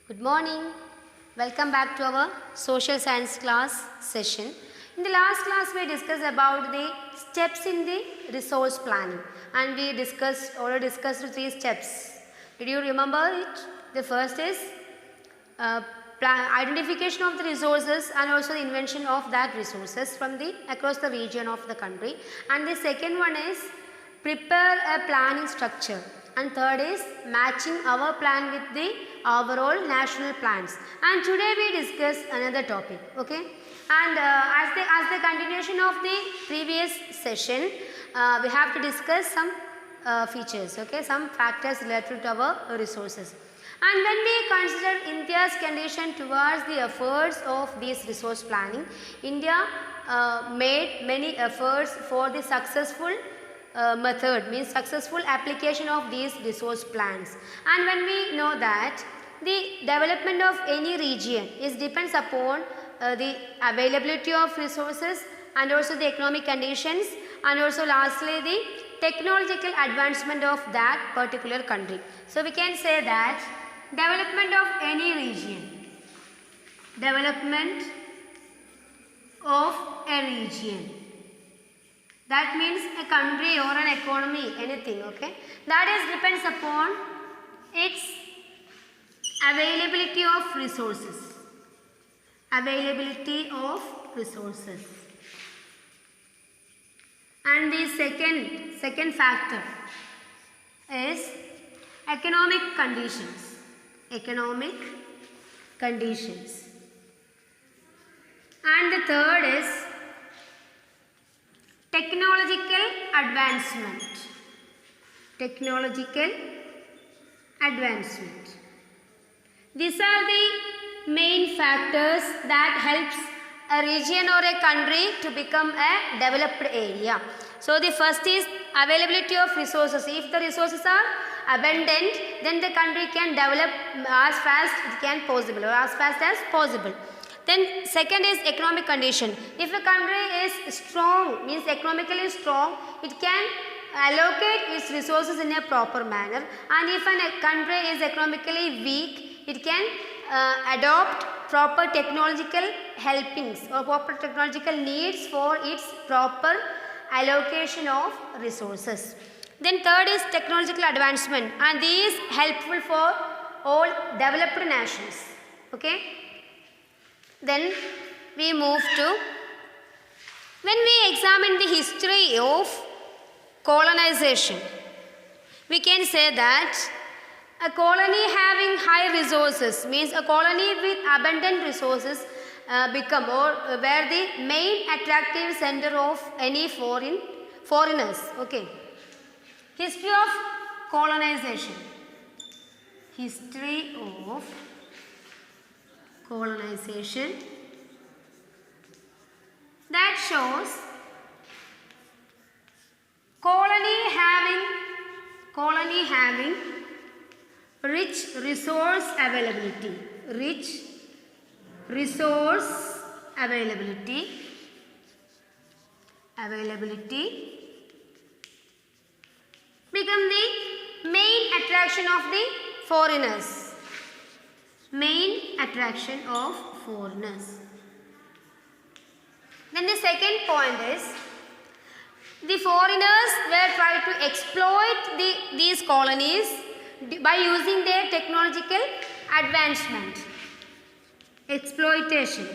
Good morning. Welcome back to our social science class session. In the last class we discussed about the steps in the resource planning and we already discussed 3 steps. Did you remember it? The first is identification of the resources and also the invention of that resources from the across the region of the country, and the second one is prepare a planning structure, and third is matching our plan with the overall national plans. And today we discuss another topic, okay, and as the continuation of the previous session, we have to discuss some features, okay, some factors related to our resources. And when we consider India's condition towards the efforts of this resource planning, India made many efforts for the successful method, means successful application of these resource plans. And when we know that the development of any region is depends upon the availability of resources and also the economic conditions, and also lastly the technological advancement of that particular country. So we can say that development of any region, development of a region, that means a country or an economy, anything, okay, that is depends upon its availability of resources, availability of resources. And the second factor is economic conditions, economic conditions. And the third is technological advancement, technological advancement. These are the main factors that helps a region or a country to become a developed area. So the first is availability of resources. If the resources are abundant, then the country can develop as fast it can possible, or as fast as possible. Then second is economic condition. If a country is strong, means economically strong, it can allocate its resources in a proper manner, and if a country is economically weak, it can adopt proper technological helpings or proper technological needs for its proper allocation of resources. Then third is technological advancement, and this is helpful for all developed nations, okay. Then we move to, when we examine the history of colonization, we can say that a colony having high resources, means a colony with abundant resources become or were the main attractive center of any foreigners, okay. History of colonization, history of colonization, that shows colony having rich resource availability, rich resource availability become the main attraction of the foreigners, main attraction of foreigners. Then the second point is, the foreigners were trying to exploit these colonies by using their technological advancement. Exploitation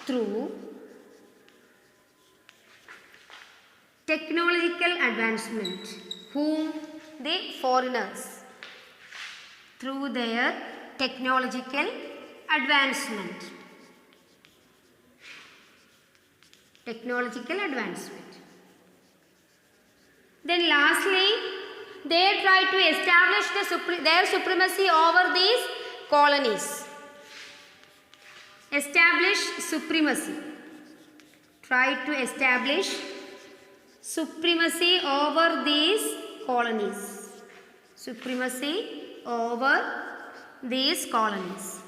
through technological advancement. Whom? The foreigners, through their technological advancement. Technological advancement. Then lastly, they try to establish their supremacy over these colonies. Establish supremacy. Try to establish supremacy over these colonies. Supremacy over these colonies.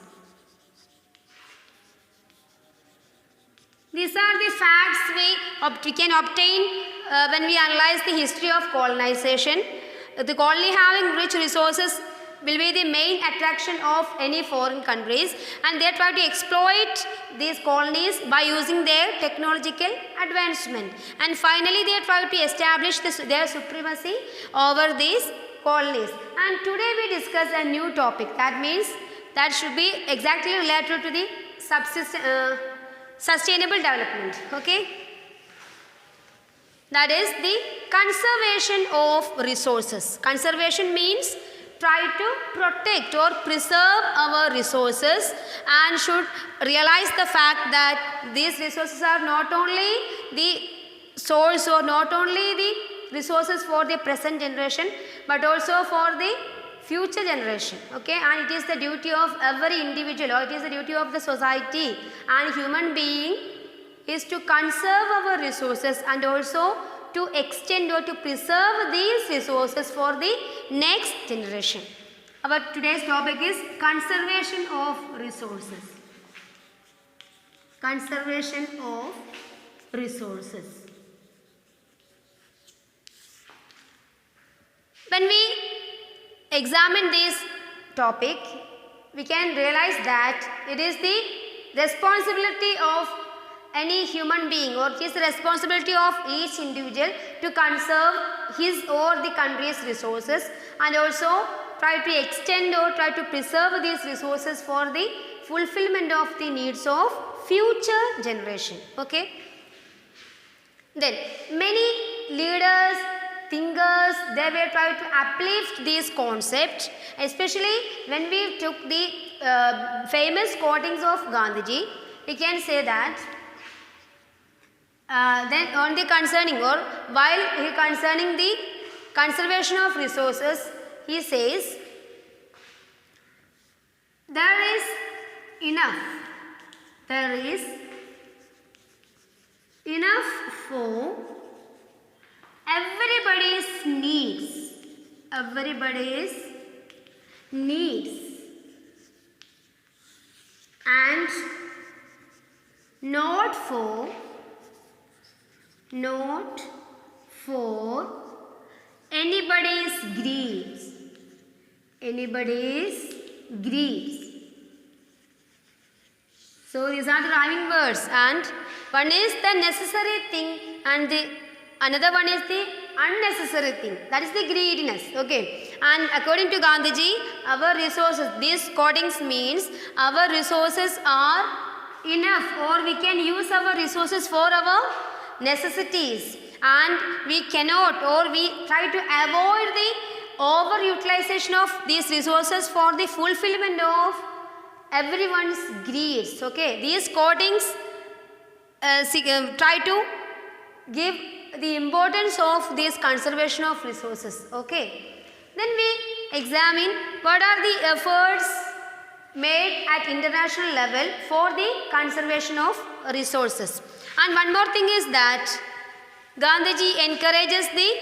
These are the facts we can obtain when we analyze the history of colonization. the colony having rich resources will be the main attraction of any foreign countries, and they try to exploit these colonies by using their technological advancement, and finally they try to establish their supremacy over these colonies. And today we discuss a new topic, that means that should be exactly related to the sustainable development. Okay, that is the conservation of resources. Conservation means try to protect or preserve our resources, and should realize the fact that these resources are not only the source or not only the resources for the present generation, but also for the future generation. Okay, and it is the duty of every individual, or it is the duty of the society and human being is to conserve our resources and also to extend or to preserve these resources for the next generation. Our today's topic is conservation of resources. Conservation of resources. When we examine this topic, we can realize that it is the responsibility of any human being, or it is the responsibility of each individual to conserve his or the country's resources, and also try to extend or try to preserve these resources for the fulfillment of the needs of future generation. Okay. Then many leaders, thinkers, they were trying to uplift this concept, especially when we took the famous quotings of Gandhiji. We can say that then on the concerning, or while he concerning the conservation of resources, he says there is enough for everybody's needs and not for anybody's greeds. So these are the rhyming words, and one is the necessary thing and the another one is the unnecessary thing, that is the greediness. Okay, and according to Gandhiji, our resources, these quotings means our resources are enough, or we can use our resources for our necessities, and we cannot, or we try to avoid the overutilization of these resources for the fulfillment of everyone's greeds. Okay, these quotings try to give the importance of this conservation of resources. Okay, then we examine what are the efforts made at international level for the conservation of resources. And one more thing is that Gandhiji encourages the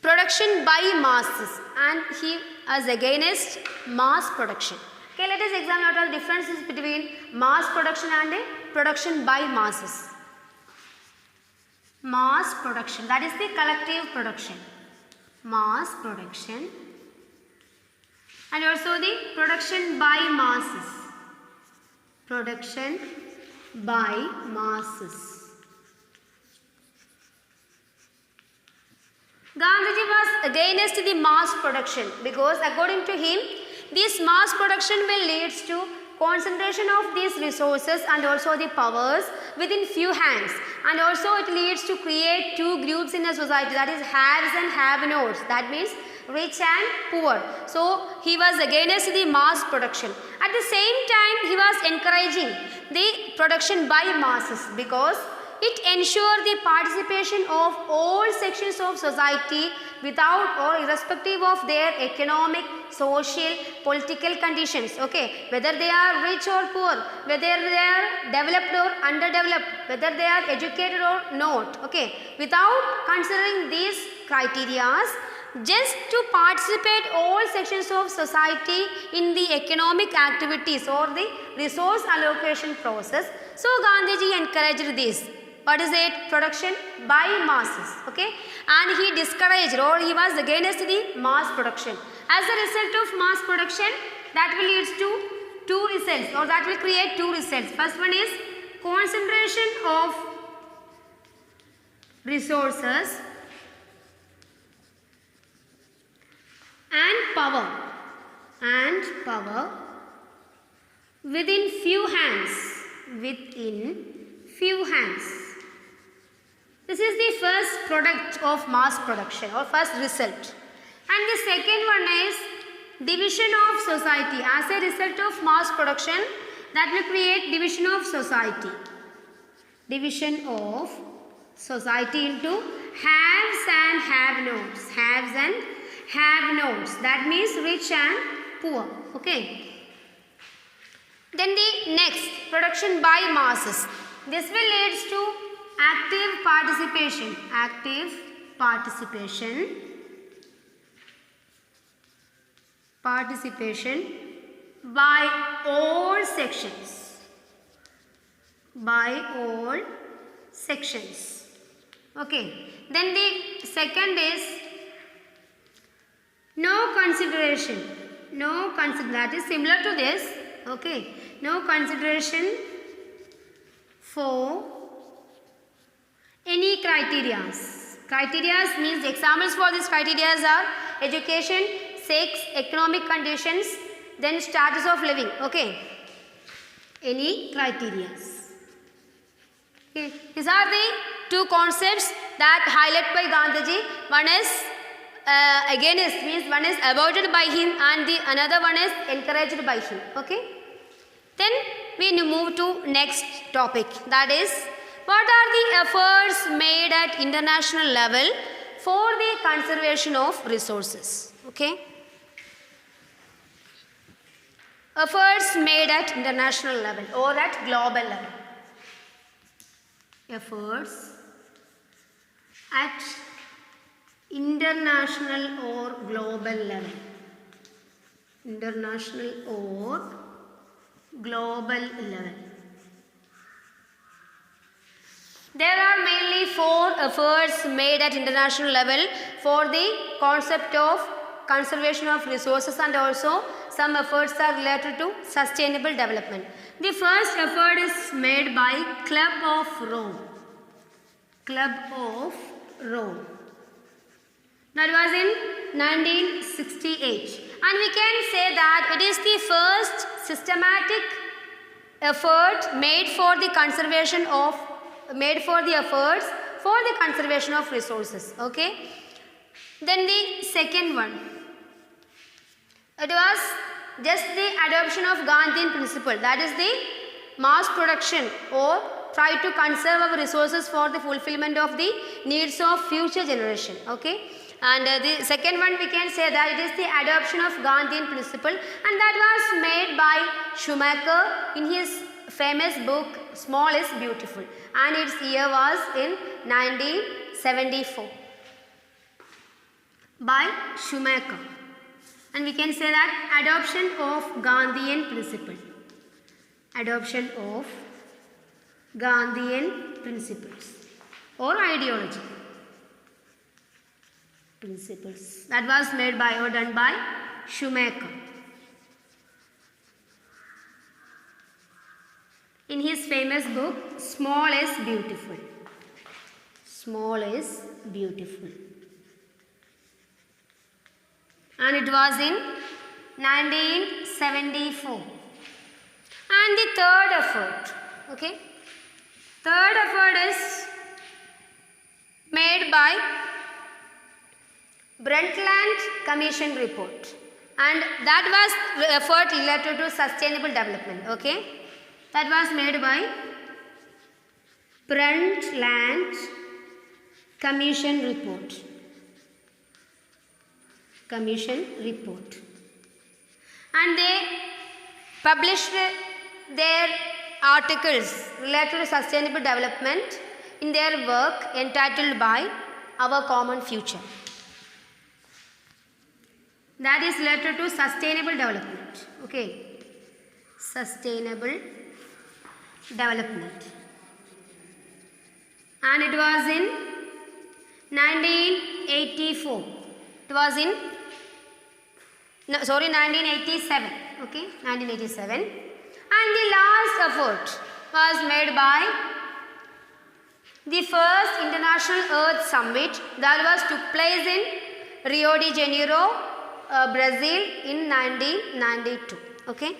production by masses, and he is against mass production. Okay, let us examine what are the differences between mass production and production by masses. Mass production, that is the collective production. Mass production, and also the production by masses. Production by masses. Gandhiji was against the mass production because according to him, this mass production will lead to concentration of these resources and also the powers within few hands, and also it leads to create two groups in a society, that is haves and have-nots, that means rich and poor. So he was against the mass production. At the same time, he was encouraging the production by masses because it ensures the participation of all sections of society without or irrespective of their economic, social, political conditions. Okay, whether they are rich or poor, whether they are developed or underdeveloped, whether they are educated or not. Okay, without considering these criterias, just to participate all sections of society in the economic activities or the resource allocation process. So Gandhiji encouraged this. What is it? Production by masses. Okay, and he discouraged or he was against the mass production. As a result of mass production, that will lead to two results, or that will create two results. First one is concentration of resources and power within few hands. This is the first product of mass production or first result. And the second one is division of society. As a result of mass production, that will create division of society. Division of society into haves and have-nots. Haves and have-nots. That means rich and poor. Okay. Then the next, production by masses. This will lead to active participation. Participation by all sections. Okay. Then the second is no consideration. That is similar to this. Okay. No consideration for any criterias. Criterias means the examples for these criterias are education, sex, economic conditions, then status of living. Okay. Any criterias. Okay. These are the two concepts that highlighted by Gandhiji. One is against, means one is avoided by him, and the another one is encouraged by him. Okay. Then we move to next topic, that is what are the efforts made at international level for the conservation of resources. Okay. Efforts made at international level or at global level. Efforts at international or global level. There are mainly 4 efforts made at international level for the concept of conservation of resources, and also some efforts are related to sustainable development. The first effort is made by Club of Rome. That was in 1968, and we can say that it is the first systematic effort made for the efforts for the conservation of resources. Okay. Then the second one, it was just the adoption of Gandhian principle, that is the mass production or try to conserve our resources for the fulfillment of the needs of future generation. Okay. And the second one, we can say that it is the adoption of Gandhian principle, and that was made by Schumacher in his famous book Small is Beautiful, and its year was in 1974 by Schumacher. And we can say that adoption of Gandhian principle. Principles or ideology. Principles that was made by or done by Schumacher in his famous book Small is Beautiful. And it was in 1974. And the third effort, okay, is made by Brundtland Commission report, and that was effort related to sustainable development. Okay, that was made by Brundtland Commission report. And they published their articles related to sustainable development in their work entitled by Our Common Future. That is related to sustainable development. Okay, sustainable development. and it was in 1984. It was in 1987. Okay, 1987. And the last effort was made by the first International Earth Summit that was took place in Rio de Janeiro, Brazil in 1992. Okay.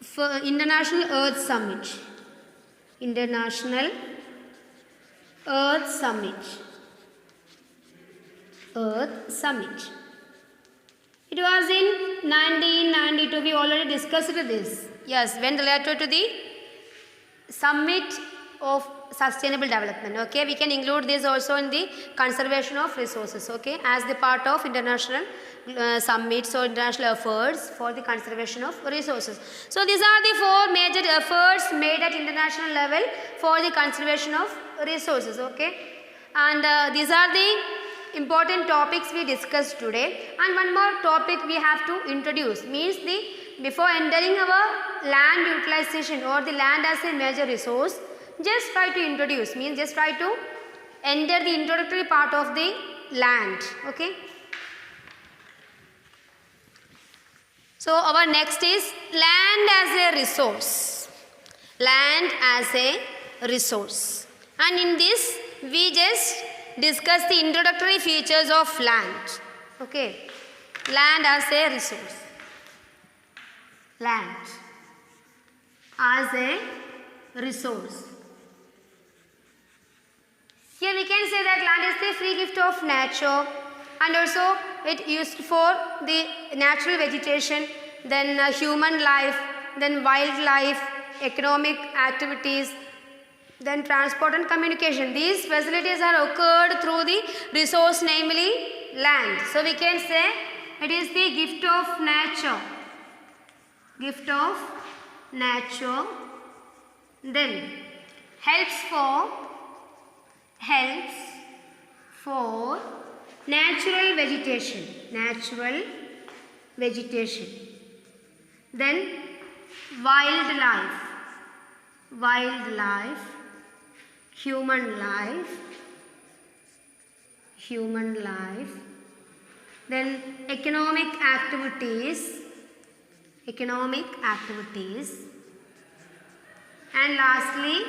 For International Earth Summit. International Earth Summit. Earth Summit. It was in 1992. We already discussed this. Yes, when related to the Summit of Sustainable Development. Okay, we can include this also in the conservation of resources. Okay, as the part of international summits or international efforts for the conservation of resources. So these are the four major efforts made at international level for the conservation of resources. Okay, and these are the important topics we discussed today. And one more topic we have to introduce, means the before entering our land utilization or the land as a major resource, just try to introduce, means just try to enter the introductory part of the land. Okay. So our next is land as a resource. Land as a resource. And in this we just discuss the introductory features of land. Okay. Land as a resource. Land as a resource. Here we can say that land is the free gift of nature, and also it used for the natural vegetation, then human life, then wildlife, economic activities, then transport and communication. These facilities are occurred through the resource, namely land. So we can say it is the gift of nature. Gift of nature. Then helps for natural vegetation. Natural vegetation. Then wildlife. Wildlife. Human life. Human life. Then economic activities. Economic activities. And lastly,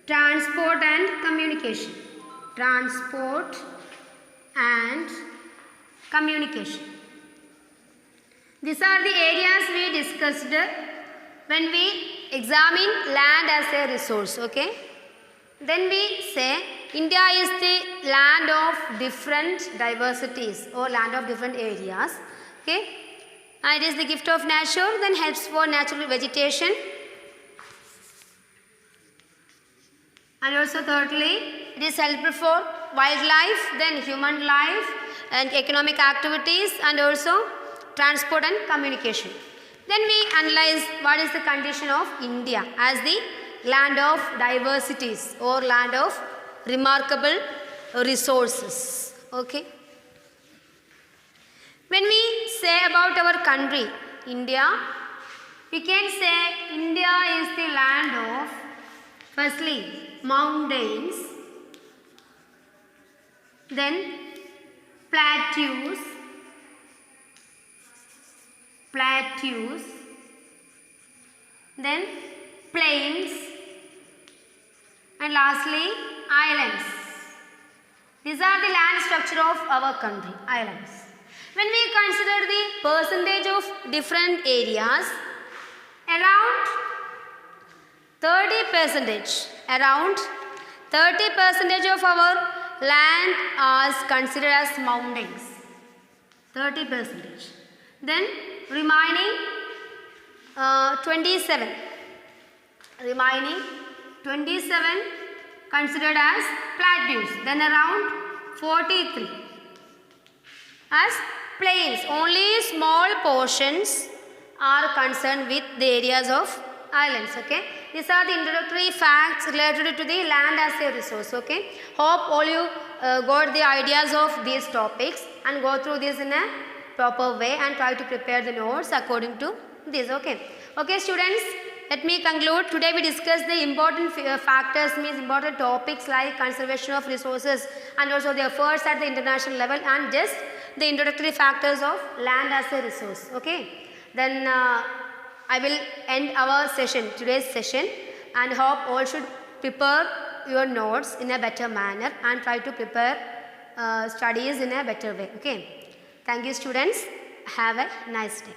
transport and communication. Transport and communication. These are the areas we discussed when we examine land as a resource. Okay. Then we say India is the land of different diversities or land of different areas. Okay. And it is the gift of nature, then helps for natural vegetation. And also thirdly, it is helpful for wildlife, then human life and economic activities, and also transport and communication. Then we analyze what is the condition of India as the land of diversities or land of remarkable resources. Okay. When we say about our country, India, we can say India is the land of, firstly, mountains, then plateaus, then plains, and lastly islands. These are the land structure of our country, islands. When we consider the percentage of different areas, around 30%, around 30% of our land is considered as mountains. 30%. Then remaining 27 considered as plateaus. Then around 43 as plains. Only small portions are concerned with the areas of islands. Okay. These are the introductory facts related to the land as a resource. Okay. Hope all you got the ideas of these topics and go through this in a proper way and try to prepare the notes according to this. Okay. Okay students, let me conclude. Today we discussed the important factors, means important topics like conservation of resources and also the efforts at the international level, and just the introductory factors of land as a resource. Okay. Then I will end our session, today's session, and hope all should prepare your notes in a better manner and try to prepare studies in a better way. Okay. Thank you, students. Have a nice day.